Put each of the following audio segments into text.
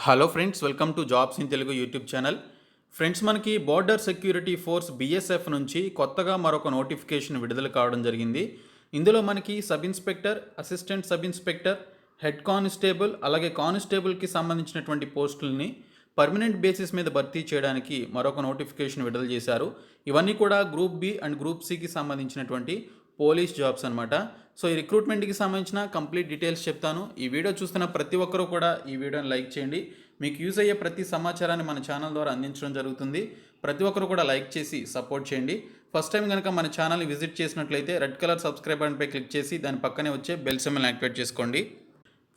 Hello friends, welcome to jobs in Telugu YouTube channel. Friends, మనకి border security force BSF నుంచి కొత్తగా మరొక notification విడుదల కావడం జరిగింది. ఇందులో మనకి sub inspector, assistant sub inspector, head constable అలాగే కానిస్టేబుల్కి సంబంధించినటువంటి పోస్టులని పర్మనెంట్ బేసిస్ మీద భర్తీ చేయడానికి మరొక నోటిఫికేషన్ విడుదల చేశారు. ఇవన్నీ కూడా గ్రూప్ బి అండ్ గ్రూప్ సికి సంబంధించినటువంటి పోలీస్ జాబ్స్ అనమాట. సో ఈ రిక్రూట్మెంట్కి సంబంధించిన కంప్లీట్ డీటెయిల్స్ చెప్తాను. ఈ వీడియో చూస్తున్న ప్రతి ఒక్కరూ కూడా ఈ వీడియోని లైక్ చేయండి. మీకు యూజ్ అయ్యే ప్రతి సమాచారాన్ని మన ఛానల్ ద్వారా అందించడం జరుగుతుంది. ప్రతి ఒక్కరు కూడా లైక్ చేసి సపోర్ట్ చేయండి. ఫస్ట్ టైం కనుక మన ఛానల్ని విజిట్ చేసినట్లయితే రెడ్ కలర్ సబ్స్క్రైబ్ బటన్పై క్లిక్ చేసి దాని పక్కనే వచ్చే బెల్ సింబల్ని యాక్టివేట్ చేసుకోండి.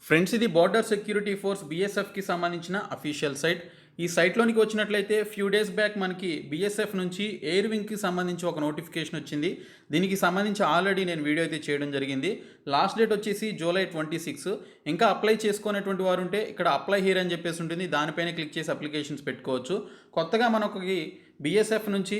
ఫ్రెండ్స్, ఇది బోర్డర్ సెక్యూరిటీ ఫోర్స్ బీఎస్ఎఫ్కి సంబంధించిన అఫీషియల్ సైట్. ఈ సైట్లోనికి వచ్చినట్లయితే ఫ్యూ డేస్ బ్యాక్ మనకి బీఎస్ఎఫ్ నుంచి ఎయిర్ వింగ్కి సంబంధించి ఒక నోటిఫికేషన్ వచ్చింది. దీనికి సంబంధించి ఆల్రెడీ నేను వీడియో అయితే చేయడం జరిగింది. లాస్ట్ డేట్ వచ్చేసి జూలై 26. ఇంకా అప్లై చేసుకునేటువంటి వారు ఉంటే ఇక్కడ అప్లై హియర్ అని చెప్పేసి ఉంటుంది. దానిపైన క్లిక్ చేసి అప్లికేషన్స్ పెట్టుకోవచ్చు. కొత్తగా మనకి బీఎస్ఎఫ్ నుంచి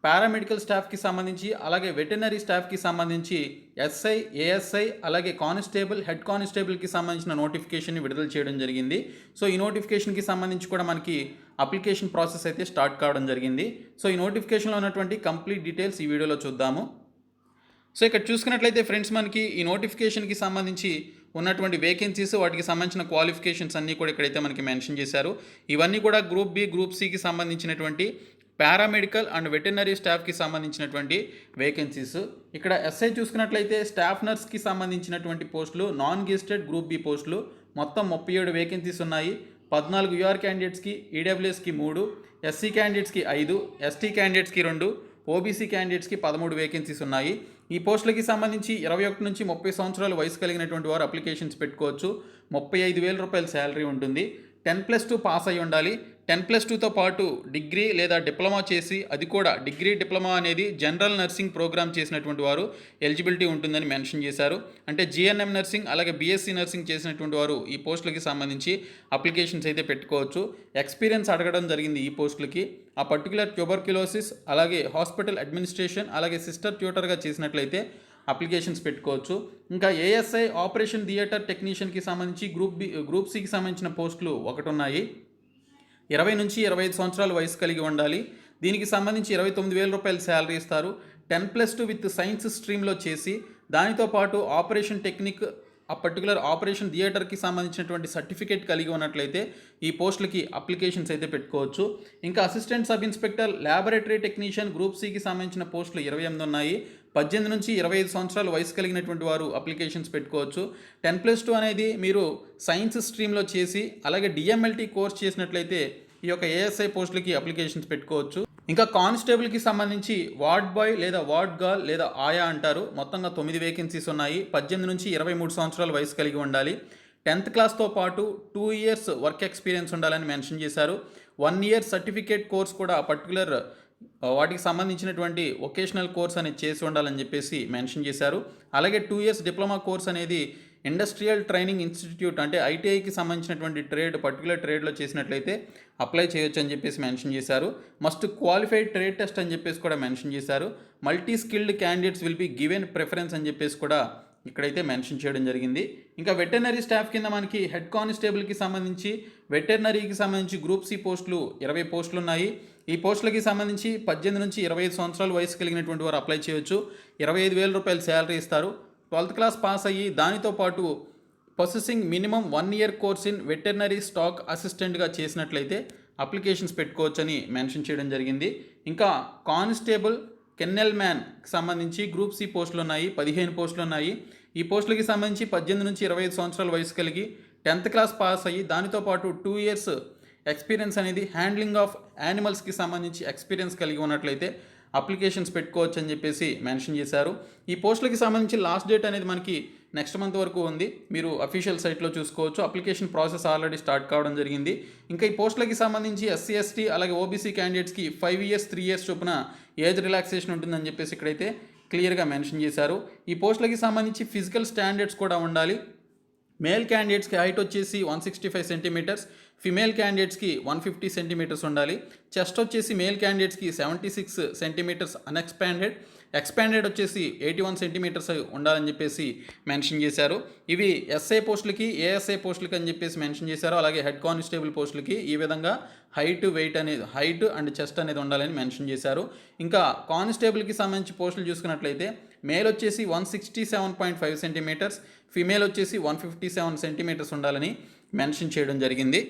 పారామెడికల్ స్టాఫ్కి సంబంధించి అలాగే వెటర్నరీ స్టాఫ్కి సంబంధించి ఎస్ఐ, ఏఎస్ఐ అలాగే కానిస్టేబుల్, హెడ్ కానిస్టేబుల్కి సంబంధించిన నోటిఫికేషన్ని విడుదల చేయడం జరిగింది. సో ఈ నోటిఫికేషన్కి సంబంధించి కూడా మనకి అప్లికేషన్ ప్రాసెస్ అయితే స్టార్ట్ కావడం జరిగింది. సో ఈ నోటిఫికేషన్లో ఉన్నటువంటి కంప్లీట్ డీటెయిల్స్ ఈ వీడియోలో చూద్దాము. సో ఇక్కడ చూసుకున్నట్లయితే ఫ్రెండ్స్, మనకి ఈ నోటిఫికేషన్కి సంబంధించి ఉన్నటువంటి వేకెన్సీస్, వాటికి సంబంధించిన క్వాలిఫికేషన్స్ అన్నీ కూడా ఇక్కడైతే మనకి మెన్షన్ చేశారు. ఇవన్నీ కూడా గ్రూప్ బి, గ్రూప్ సికి సంబంధించినటువంటి పారామెడికల్ అండ్ వెటర్నరీ స్టాఫ్కి సంబంధించినటువంటి వేకెన్సీస్. ఇక్కడ ఎస్ఐ చూసుకున్నట్లయితే స్టాఫ్ నర్స్కి సంబంధించినటువంటి పోస్టులు, నాన్ గెస్టెడ్ గ్రూప్ బి పోస్టులు మొత్తం 37 వేకెన్సీస్ ఉన్నాయి. 14 యూఆర్ క్యాండిడేట్స్కి, ఈడబ్ల్యూఎస్కి 3, ఎస్సీ క్యాండిడేట్స్కి 5, ఎస్టీ క్యాండిడేట్స్కి 2, ఓబీసీ క్యాండిడేట్స్కి 13 వేకెన్సీస్ ఉన్నాయి. ఈ పోస్టులకి సంబంధించి 21 నుంచి 30 సంవత్సరాల వయసు కలిగినటువంటి వారు అప్లికేషన్స్ పెట్టుకోవచ్చు. 35,000 రూపాయల శాలరీ ఉంటుంది. 10+2 పాస్ అయి ఉండాలి. 10+2తో పాటు డిగ్రీ లేదా డిప్లొమా చేసి, అది కూడా డిగ్రీ డిప్లొమా అనేది జనరల్ నర్సింగ్ ప్రోగ్రామ్ చేసినటువంటి వారు ఎలిజిబిలిటీ ఉంటుందని మెన్షన్ చేశారు. అంటే జిఎన్ఎం నర్సింగ్ అలాగే బీఎస్సీ నర్సింగ్ చేసినటువంటి వారు ఈ పోస్టులకి సంబంధించి అప్లికేషన్స్ అయితే పెట్టుకోవచ్చు. ఎక్స్పీరియన్స్ అడగడం జరిగింది ఈ పోస్టులకి. ఆ పర్టికులర్ ట్యూబర్క్యులోసిస్ అలాగే హాస్పిటల్ అడ్మినిస్ట్రేషన్ అలాగే సిస్టర్ ట్యూటర్గా చేసినట్లయితే అప్లికేషన్స్ పెట్టుకోవచ్చు. ఇంకా ఏఎస్ఐ ఆపరేషన్ థియేటర్ టెక్నీషియన్కి సంబంధించి గ్రూప్ సికి సంబంధించిన పోస్టులు 1 ఉన్నాయి. 20 నుంచి 25 సంవత్సరాల వయసు కలిగి ఉండాలి. దీనికి సంబంధించి 29,000 రూపాయల శాలరీ ఇస్తారు. 10+2 విత్ సైన్స్ స్ట్రీమ్లో చేసి, దానితో పాటు ఆపరేషన్ టెక్నిక్, ఆ పర్టికులర్ ఆపరేషన్ థియేటర్కి సంబంధించినటువంటి సర్టిఫికేట్ కలిగి ఉన్నట్లయితే ఈ పోస్టులకి అప్లికేషన్స్ అయితే పెట్టుకోవచ్చు. ఇంకా assistant sub inspector, laboratory technician group సికి సంబంధించిన పోస్టులు 28 ఉన్నాయి. 18 నుంచి 25 సంవత్సరాల వయసు కలిగినటువంటి వారు అప్లికేషన్స్ పెట్టుకోవచ్చు. 10+2 అనేది మీరు సైన్స్ స్ట్రీమ్లో చేసి అలాగే డిఎంఎల్టీ కోర్స్ చేసినట్లయితే ఈ యొక్క ఏఎస్ఐ పోస్టులకి అప్లికేషన్స్ పెట్టుకోవచ్చు. ఇంకా కానిస్టేబుల్కి సంబంధించి వార్డ్ బాయ్ లేదా వార్డ్ గర్ల్ లేదా ఆయా అంటారు. మొత్తంగా 9 వేకెన్సీస్ ఉన్నాయి. 18 నుంచి 23 సంవత్సరాల వయసు కలిగి ఉండాలి. 10th క్లాస్తో పాటు 2 ఇయర్స్ వర్క్ ఎక్స్పీరియన్స్ ఉండాలని మెన్షన్ చేశారు. 1 ఇయర్ సర్టిఫికేట్ కోర్స్ కూడా పర్టికులర్ వాటికి సంబంధించినటువంటి వొకేషనల్ కోర్స్ అనేది చేసి ఉండాలని చెప్పేసి మెన్షన్ చేశారు. అలాగే 2 ఇయర్స్ డిప్లొమా కోర్స్ అనేది ఇండస్ట్రియల్ ట్రైనింగ్ ఇన్స్టిట్యూట్ అంటే ఐటీఐకి సంబంధించినటువంటి పర్టికులర్ ట్రేడ్లో చేసినట్లయితే అప్లై చేయొచ్చు అని చెప్పేసి మెన్షన్ చేశారు. మస్ట్ క్వాలిఫైడ్ ట్రేడ్ టెస్ట్ అని చెప్పేసి కూడా మెన్షన్ చేశారు. Multi skilled candidates will be given preference అని చెప్పేసి కూడా ఇక్కడైతే మెన్షన్ చేయడం జరిగింది. ఇంకా వెటర్నరీ స్టాఫ్ కింద మనకి హెడ్ కానిస్టేబుల్కి సంబంధించి, వెటర్నరీకి సంబంధించి గ్రూప్ సి పోస్టులు 20 పోస్టులు ఉన్నాయి. ఈ పోస్టులకి సంబంధించి 18 నుంచి 25 సంవత్సరాల వయసు కలిగినటువంటి వారు అప్లై చేయొచ్చు. 25,000 రూపాయల శాలరీ ఇస్తారు. 12th క్లాస్ పాస్ అయ్యి దానితో పాటు possessing minimum 1 year course in veterinary stock అసిస్టెంట్గా చేసినట్లయితే అప్లికేషన్స్ పెట్టుకోవచ్చని మెన్షన్ చేయడం జరిగింది. ఇంకా కానిస్టేబుల్, కెన్నెల్ మ్యాన్కి సంబంధించి గ్రూప్ సి పోస్టులు ఉన్నాయి. 15 పోస్టులు ఉన్నాయి. ఈ పోస్టులకి సంబంధించి 18 నుంచి 25 సంవత్సరాల వయసు కలిగి 10th క్లాస్ పాస్ అయ్యి దానితో పాటు 2 ఇయర్స్ ఎక్స్పీరియన్స్ అనేది హ్యాండ్లింగ్ ఆఫ్ యానిమల్స్కి సంబంధించి ఎక్స్పీరియన్స్ కలిగి ఉన్నట్లయితే అప్లికేషన్స్ పెట్టుకోవచ్చు అని చెప్పేసి మెన్షన్ చేశారు. ఈ పోస్టులకి సంబంధించి లాస్ట్ డేట్ అనేది మనకి నెక్స్ట్ మంత్ వరకు ఉంది. మీరు అఫీషియల్ సైట్లో చూసుకోవచ్చు. అప్లికేషన్ ప్రాసెస్ ఆల్రెడీ స్టార్ట్ కావడం జరిగింది. ఇంకా ఈ పోస్టులకి సంబంధించి ఎస్సీ, ఎస్టీ అలాగే ఓబీసీ క్యాండిడేట్స్కి 5 ఇయర్స్ 3 ఇయర్స్ చొప్పున ఏజ్ రిలాక్సేషన్ ఉంటుందని చెప్పేసి ఇక్కడైతే క్లియర్గా మెన్షన్ చేశారు. ఈ పోస్టులకి సంబంధించి ఫిజికల్ స్టాండర్డ్స్ కూడా ఉండాలి. మేల్ క్యాండిడేట్స్కి హైట్ వచ్చేసి 165 సెంటీమీటర్స్, ఫిమేల్ క్యాండిడేట్స్కి 150 సెంటీమీటర్స్ ఉండాలి. చెస్ట్ వచ్చేసి మేల్ క్యాండిడేట్స్కి 76 సెంటీమీటర్స్ అన్ఎక్స్పాండెడ్, ఎక్స్పాండెడ్ వచ్చేసి 81 సెంటీమీటర్స్ ఉండాలని చెప్పేసి మెన్షన్ చేశారు. ఇవి ఎస్ఐ పోస్టులకి, ఏఎస్ఐ పోస్టులకి అని చెప్పేసి మెన్షన్ చేశారు. అలాగే హెడ్ కానిస్టేబుల్ పోస్టులకి ఈ విధంగా హైట్ అండ్ చెస్ట్ అనేది ఉండాలని మెన్షన్ చేశారు. ఇంకా కానిస్టేబుల్కి సంబంధించి పోస్టులు చూసుకున్నట్లయితే మేల్ వచ్చేసి 167.5 సెంటీమీటర్స్, ఫీమేల్ వచ్చేసి 157 సెంటీమీటర్స్ ఉండాలని మెన్షన్ చేయడం జరిగింది.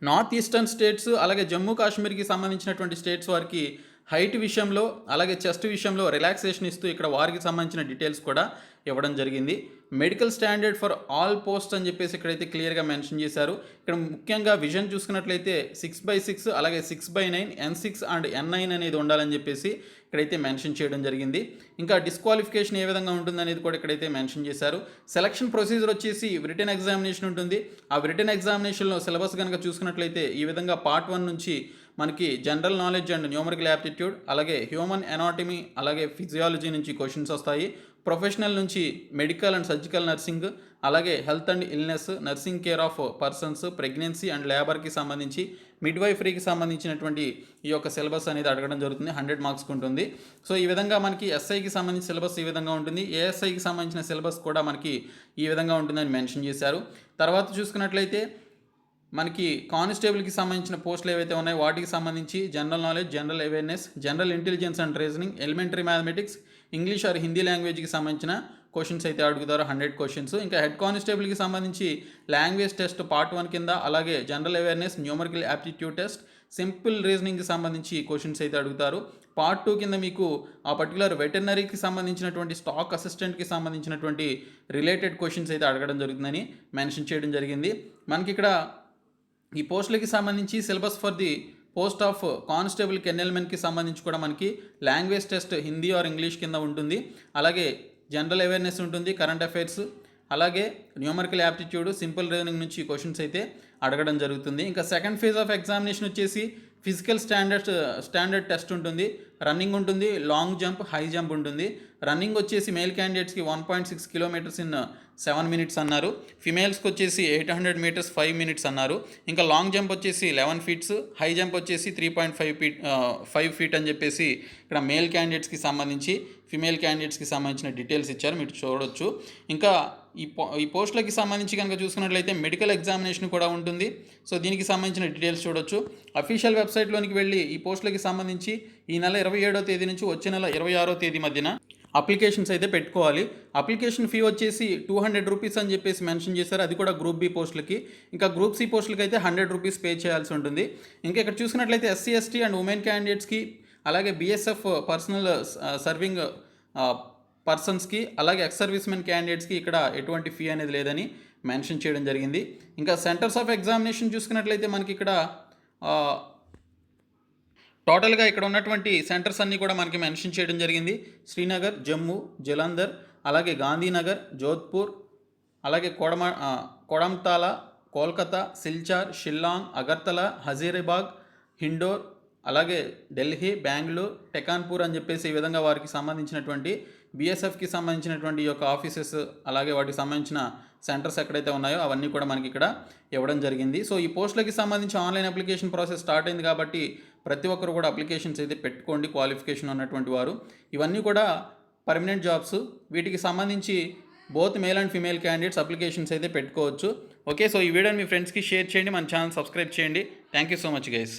నార్త్ ఈస్టర్న్ స్టేట్స్ అలాగే జమ్మూ కాశ్మీర్కి సంబంధించినటువంటి స్టేట్స్ వారికి హైట్ విషయంలో అలాగే చెస్ట్ విషయంలో రిలాక్సేషన్ ఇస్తూ ఇక్కడ వారికి సంబంధించిన డీటెయిల్స్ కూడా ఇవ్వడం జరిగింది. Medical standard for all post అని చెప్పేసి ఇక్కడైతే క్లియర్గా మెన్షన్ చేశారు. ఇక్కడ ముఖ్యంగా విజన్ చూసుకున్నట్లయితే 6/6 అలాగే 6/9 N6 అండ్ N9 అనేది ఉండాలని చెప్పేసి ఇక్కడైతే మెన్షన్ చేయడం జరిగింది. ఇంకా డిస్క్వాలిఫికేషన్ ఏ విధంగా ఉంటుంది అనేది కూడా ఇక్కడైతే మెన్షన్ చేశారు. సెలక్షన్ ప్రొసీజర్ వచ్చేసి రిటన్ ఎగ్జామినేషన్ ఉంటుంది. ఆ రిటన్ ఎగ్జామినేషన్లో సిలబస్ కనుక చూసుకున్నట్లయితే ఈ విధంగా పార్ట్ 1 నుంచి మనకి general knowledge and numerical aptitude, అలాగే హ్యూమన్ ఎనాటమీ, అలాగే ఫిజియాలజీ నుంచి క్వశ్చన్స్ వస్తాయి. ప్రొఫెషనల్ నుంచి మెడికల్ అండ్ సర్జికల్ నర్సింగ్, అలాగే health and illness, nursing care of persons, pregnancy and లేబర్కి సంబంధించి, మిడ్వైఫరీకి సంబంధించినటువంటి ఈ యొక్క సిలబస్ అనేది అడగడం జరుగుతుంది. 100 మార్క్స్కి ఉంటుంది. సో ఈ విధంగా మనకి ఎస్ఐకి సంబంధించిన సిలబస్ ఈ విధంగా ఉంటుంది. ఏఎస్ఐకి సంబంధించిన సిలబస్ కూడా మనకి ఈ విధంగా ఉంటుందని మెన్షన్ చేశారు. తర్వాత చూసుకున్నట్లయితే మనకి కానిస్టేబుల్కి సంబంధించిన పోస్టులు ఏవైతే ఉన్నాయో వాటికి సంబంధించి general knowledge, general awareness, general intelligence and reasoning, elementary mathematics, English or Hindi లాంగ్వేజ్కి సంబంధించిన క్వశ్చన్స్ అయితే అడుగుతారు, 100 క్వశ్చన్స్. ఇంకా హెడ్ కానిస్టేబుల్కి సంబంధించి లాంగ్వేజ్ టెస్ట్ పార్ట్ 1 కింద, అలాగే general awareness, numerical aptitude test, simple రీజనింగ్కి సంబంధించి క్వశ్చన్స్ అయితే అడుగుతారు. పార్ట్ 2 కింద మీకు ఆ పర్టికులర్ వెటర్నరీకి సంబంధించినటువంటి స్టాక్ అసిస్టెంట్కి సంబంధించినటువంటి రిలేటెడ్ క్వశ్చన్స్ అయితే అడగడం జరుగుతుందని మెన్షన్ చేయడం జరిగింది. మనకి ఇక్కడ ఈ పోస్టులకి సంబంధించి syllabus for the post of constable కెన్నెల్మెన్కి సంబంధించి కూడా మనకి language test Hindi or English కింద ఉంటుంది. అలాగే జనరల్ అవేర్నెస్ ఉంటుంది, కరెంట్ అఫైర్స్, అలాగే న్యూమరికల్ యాప్టిట్యూడ్, సింపుల్ రీజనింగ్ నుంచి క్వశ్చన్స్ అయితే అడగడం జరుగుతుంది. ఇంకా సెకండ్ ఫేజ్ ఆఫ్ ఎగ్జామినేషన్ వచ్చేసి ఫిజికల్ స్టాండర్డ్ టెస్ట్ ఉంటుంది, రన్నింగ్ ఉంటుంది, లాంగ్ జంప్, హై జంప్ ఉంటుంది. రన్నింగ్ వచ్చేసి మేల్ క్యాండిడేట్స్కి 1.6 కిలోమీటర్స్ ఇన్ 7 మినిట్స్ అన్నారు. ఫిమేల్స్కి వచ్చేసి 800 మీటర్స్ 5 మినిట్స్ అన్నారు. ఇంకా లాంగ్ జంప్ వచ్చేసి 11 ఫీట్స్, హై జంప్ వచ్చేసి 3.5 ఫీట్ అని చెప్పేసి ఇక్కడ మేల్ క్యాండిడేట్స్కి సంబంధించి, ఫిమేల్ క్యాండిడేట్స్కి సంబంధించిన డీటెయిల్స్ ఇచ్చారు, మీరు చూడొచ్చు. ఇంకా ఈ పోస్టులకి సంబంధించి కనుక చూసుకున్నట్లయితే మెడికల్ ఎగ్జామినేషన్ కూడా ఉంటుంది. సో దీనికి సంబంధించిన డీటెయిల్స్ చూడొచ్చు. అఫీషియల్ వెబ్సైట్లోనికి వెళ్ళి ఈ పోస్టులకి సంబంధించి ఈ నెల 27వ తేదీ నుంచి వచ్చే నెల 26వ తేదీ మధ్యన అప్లికేషన్స్ అయితే పెట్టుకోవాలి. అప్లికేషన్ ఫీ వచ్చేసి 200 రూపీస్ అని చెప్పేసి మెన్షన్ చేశారు. అది కూడా గ్రూప్ బి పోస్టులకి. ఇంకా గ్రూప్ సి పోస్టులకి అయితే 100 రూపీస్ పే చేయాల్సి ఉంటుంది. ఇంకా ఇక్కడ చూసుకున్నట్లయితే ఎస్సీ, ఎస్టీ అండ్ ఉమెన్ క్యాండిడేట్స్కి, అలాగే బీఎస్ఎఫ్ పర్సనల్ సర్వింగ్ పర్సన్స్కి, అలాగే ఎక్స్ సర్వీస్ మెన్ క్యాండిడేట్స్కి ఇక్కడ ఎటువంటి ఫీ అనేది లేదని మెన్షన్ చేయడం జరిగింది. ఇంకా సెంటర్స్ ఆఫ్ ఎగ్జామినేషన్ చూసుకున్నట్లయితే మనకి ఇక్కడ టోటల్గా ఇక్కడ ఉన్నటువంటి సెంటర్స్ అన్నీ కూడా మనకి మెన్షన్ చేయడం జరిగింది. శ్రీనగర్, జమ్మూ, జలంధర్, అలాగే గాంధీనగర్, జోధ్పూర్, అలాగే కొడంతాలా, కోల్కతా, సిల్చార్, షిల్లాంగ్, అగర్తలా, హజీరాబాద్, హిండోర్, అలాగే ఢిల్లీ, బెంగళూరు, టెకాన్పూర్ అని చెప్పేసి ఈ విధంగా వారికి సంబంధించినటువంటి బీఎస్ఎఫ్కి సంబంధించినటువంటి ఈ యొక్క ఆఫీసెస్, అలాగే వాటికి సంబంధించిన సెంటర్స్ ఎక్కడైతే ఉన్నాయో అవన్నీ కూడా మనకి ఇక్కడ ఇవ్వడం జరిగింది. సో ఈ పోస్టులకి సంబంధించి ఆన్లైన్ అప్లికేషన్ ప్రాసెస్ స్టార్ట్ అయింది కాబట్టి ప్రతి ఒక్కరు కూడా అప్లికేషన్స్ అయితే పెట్టుకోండి, క్వాలిఫికేషన్ ఉన్నటువంటి వారు. ఇవన్నీ కూడా పర్మనెంట్ జాబ్స్. వీటికి సంబంధించి both male and female candidates applications అయితే పెట్టుకోవచ్చు. ఓకే, సో ఈ వీడియోని మీ ఫ్రెండ్స్కి షేర్ చేయండి, మన ఛానల్ సబ్స్క్రైబ్ చేయండి. Thank you so much guys.